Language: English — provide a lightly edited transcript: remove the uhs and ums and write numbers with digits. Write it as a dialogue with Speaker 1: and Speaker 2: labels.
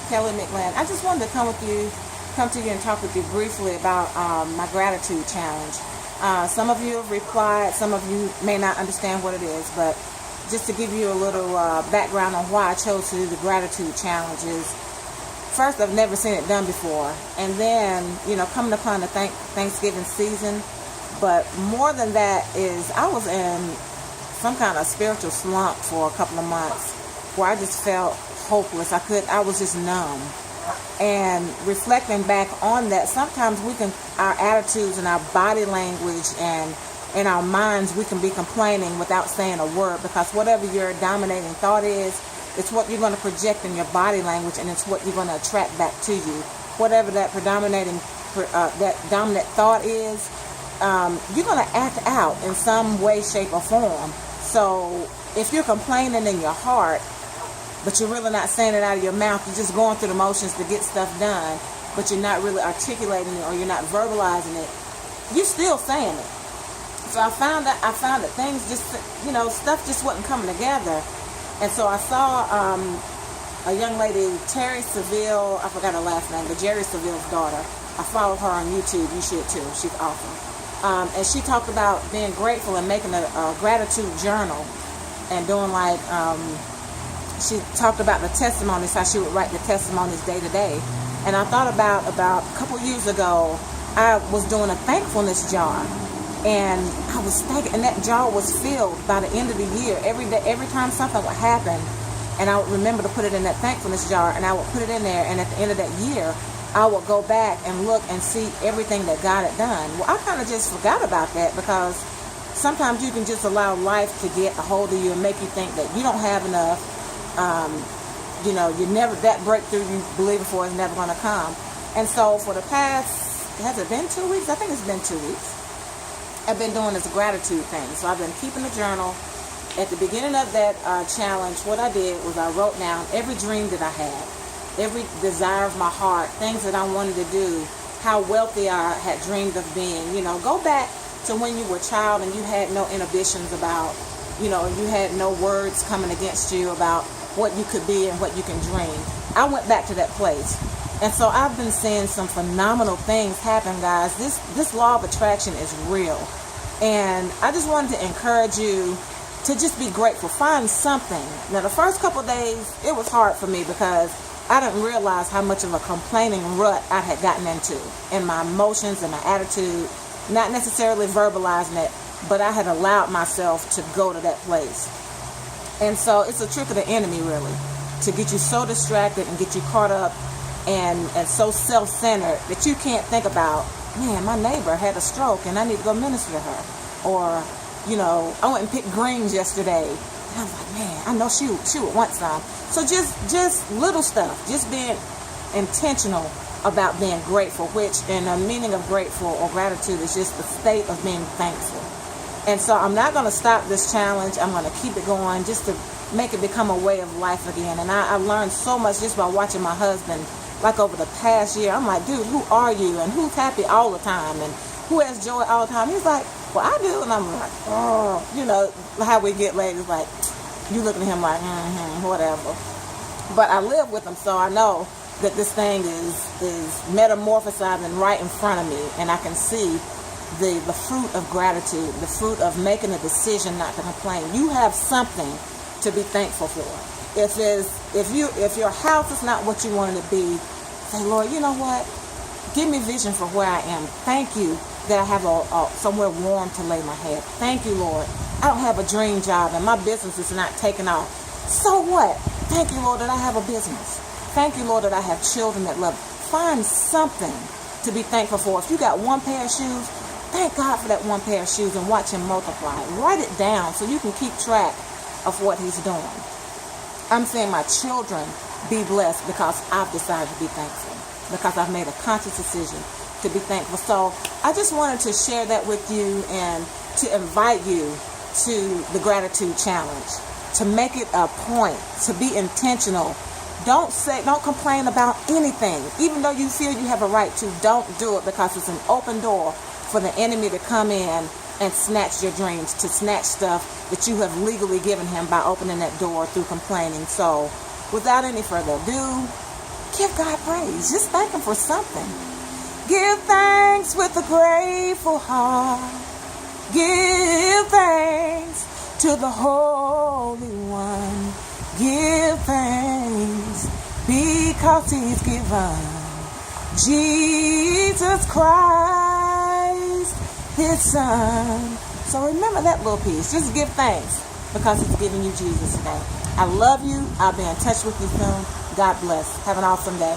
Speaker 1: Kelly McLean. I just wanted to come to you and talk with you briefly about my gratitude challenge. Some of you have replied, some of you may not understand what it is, but just to give you a little background on why I chose to do the gratitude challenges. First, I've never seen it done before, and then, coming upon the Thanksgiving season. But more than that is, I was in some kind of spiritual slump for a couple of months where I just felt hopeless. I was just numb. And reflecting back on that, sometimes our attitudes and our body language and in our minds, we can be complaining without saying a word, because whatever your dominating thought is, it's what you're going to project in your body language, and it's what you're going to attract back to you. Whatever that dominant thought is, you're going to act out in some way, shape, or form. So if you're complaining in your heart, but you're really not saying it out of your mouth, you're just going through the motions to get stuff done, but you're not really articulating it or you're not verbalizing it, you're still saying it. So I found that things just, stuff just wasn't coming together. And so I saw a young lady, Terry Seville, I forgot her last name, but Jerry Seville's daughter. I follow her on YouTube. You should too. She's awesome. And she talked about being grateful and making a gratitude journal and doing she talked about the testimonies, how she would write the testimonies day to day. And I thought about a couple years ago, I was doing a thankfulness jar. And I was thinking, and that jar was filled by the end of the year. Every day, every time something would happen, and I would remember to put it in that thankfulness jar, and I would put it in there, and at the end of that year, I would go back and look and see everything that God had done. Well, I kind of just forgot about that, because sometimes you can just allow life to get a hold of you and make you think that you don't have enough. That breakthrough you believe for is never going to come. And so for the past, has it been 2 weeks? I think it's been 2 weeks. I've been doing this gratitude thing. So I've been keeping a journal. At the beginning of that challenge, what I did was I wrote down every dream that I had, every desire of my heart, things that I wanted to do, how wealthy I had dreamed of being. Go back to when you were a child and you had no inhibitions about, you had no words coming against you about what you could be and what you can dream. I went back to that place. And so I've been seeing some phenomenal things happen, guys. This law of attraction is real. And I just wanted to encourage you to just be grateful. Find something. Now, the first couple of days, it was hard for me because I didn't realize how much of a complaining rut I had gotten into in my emotions and my attitude. Not necessarily verbalizing it, but I had allowed myself to go to that place. And so it's a trick of the enemy, really, to get you so distracted and get you caught up and so self-centered that you can't think about, man, my neighbor had a stroke and I need to go minister to her. Or, I went and picked greens yesterday. And I was like, man, I know she would want some. So just little stuff, just being intentional about being grateful, which in the meaning of grateful or gratitude is just the state of being thankful. And so I'm not going to stop this challenge. I'm going to keep it going just to make it become a way of life again. And I learned so much just by watching my husband, like over the past year. I'm like, dude, who are you? And who's happy all the time? And who has joy all the time? He's like, well, I do. And I'm like, oh, how we get ladies, like, you looking at him like, whatever. But I live with him, so I know that this thing is metamorphosizing right in front of me, and I can see the fruit of gratitude, the fruit of making a decision not to complain. You have something to be thankful for. If your house is not what you want it to be, say, Lord, you know what? Give me vision for where I am. Thank you that I have somewhere warm to lay my head. Thank you, Lord. I don't have a dream job and my business is not taking off. So what? Thank you, Lord, that I have a business. Thank you, Lord, that I have children that love. Find something to be thankful for. If you got one pair of shoes, thank God for that one pair of shoes and watch him multiply. Write it down so you can keep track of what he's doing. I'm saying my children be blessed because I've decided to be thankful, because I've made a conscious decision to be thankful. So I just wanted to share that with you and to invite you to the gratitude challenge, to make it a point, to be intentional. Don't complain about anything. Even though you feel you have a right to, don't do it, because it's an open door for the enemy to come in and snatch your dreams, to snatch stuff that you have legally given him by opening that door through complaining. So without any further ado, give God praise. Just thank him for something. Give thanks with a grateful heart. Give thanks to the Holy One. Give thanks because he's given Jesus Christ, his son. So remember that little piece. Just give thanks because he's giving you Jesus today. I love you. I'll be in touch with you soon. God bless. Have an awesome day.